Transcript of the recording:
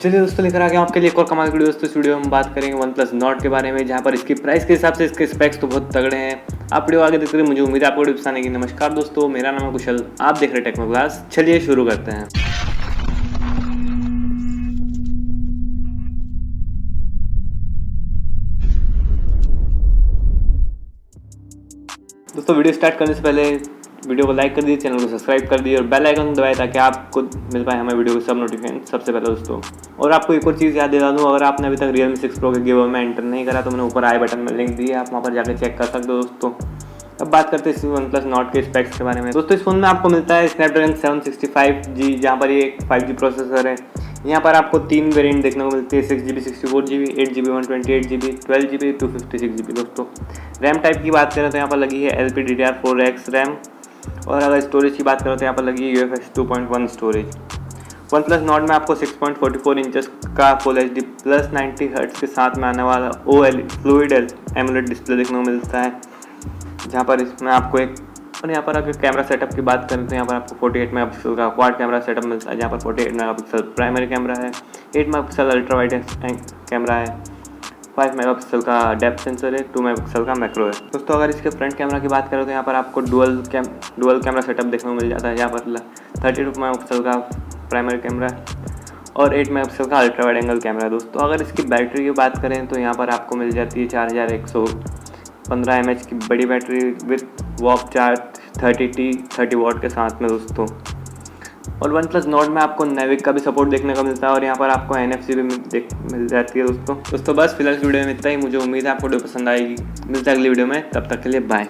चलिए दोस्तों, लेकर आ गया आपके लिए एक और कमाल की वीडियो। दोस्तों इस वीडियो में हम बात करेंगे OnePlus NORD के बारे में, जहां पर इसकी प्राइस के हिसाब से इसके स्पेक्स तो बहुत तगड़े हैं। आप वीडियो आगे देखते रहिए, मुझे उम्मीद है आपको वीडियो पसंद आएगी। नमस्कार दोस्तों, मेरा नाम है कुशल, आप देख रहे हैं टेक्नो क्लास। चलिए शुरू करते हैं। दोस्तों वीडियो स्टार्ट करने से पहले वीडियो को लाइक कर दीजिए, चैनल को सब्सक्राइब कर दीजिए और बेल आइकन दबाएं ताकि आपको मिल पाए हमें वीडियो को सब नोटिफिकेशन सबसे पहले दोस्तों। और आपको एक और चीज़ याद दिला दूँ, अगर आपने अभी तक Realme 6 Pro के गिव में एंटर नहीं करा तो मैंने ऊपर आई बटन में लिंक दी है, आप वहाँ पर जाकर चेक कर सकते हो दोस्तों। अब बात करते हैं इस OnePlus NORD के स्पेक्स के बारे में। दोस्तों इस फोन में आपको मिलता है Snapdragon 765G, जहाँ पर ये एक 5G प्रोसेसर है। यहाँ पर आपको 3 वेरिएंट देखने को मिलती है, 6GB 64GB, 8GB 128GB, 12GB 256GB। दोस्तों रैम टाइप की बात करें तो यहाँ पर लगी है LPDDR4x RAM, और अगर स्टोरेज की बात करें तो यहाँ पर लगी है UFS2.1 स्टोरेज। OnePlus NORD में आपको 6.44 इंचेस का फुल HD प्लस 90 हर्ट्ज के साथ में आने वाला Fluid AMOLED डिस्प्ले देखने को मिलता है, जहाँ पर इसमें आपको एक, और यहाँ पर अगर कैमरा सेटअप की बात करें तो यहाँ पर आपको 48 मेगापिक्सल का क्वाड कैमरा सेटअप मिलता है, जहाँ पर 48 मेगापिक्सल प्राइमरी कैमरा है, 8 मेगापिक्सल अल्ट्रावाइड कैमरा है, 5 मेगापिक्सल का डेप्थ सेंसर है, 2 मेगापिक्सल का मैक्रो है। दोस्तों अगर इसके फ्रंट कैमरा की बात करें तो यहाँ पर आपको डुअल कैमरा सेटअप देखने को मिल जाता है, जहाँ पर 32 मेगापिक्सल का प्राइमरी कैमरा है और 8 मेगापिक्सल का अल्ट्रावाइड एंगल कैमरा है। दोस्तों अगर इसकी बैटरी की बात करें तो यहाँ पर आपको मिल जाती है 4115 mAh की बड़ी बैटरी विथ वॉक चार्ज 30 वाट के साथ में दोस्तों। और OnePlus NORD में आपको NavIC का भी सपोर्ट देखने को मिलता है, और यहाँ पर आपको NFC भी मिल जाती है दोस्तों। बस फिलहाल इस वीडियो में इतना ही। मुझे उम्मीद है आपको वीडियो पसंद आएगी। मिलते हैं अगली वीडियो में, तब तक के लिए बाय।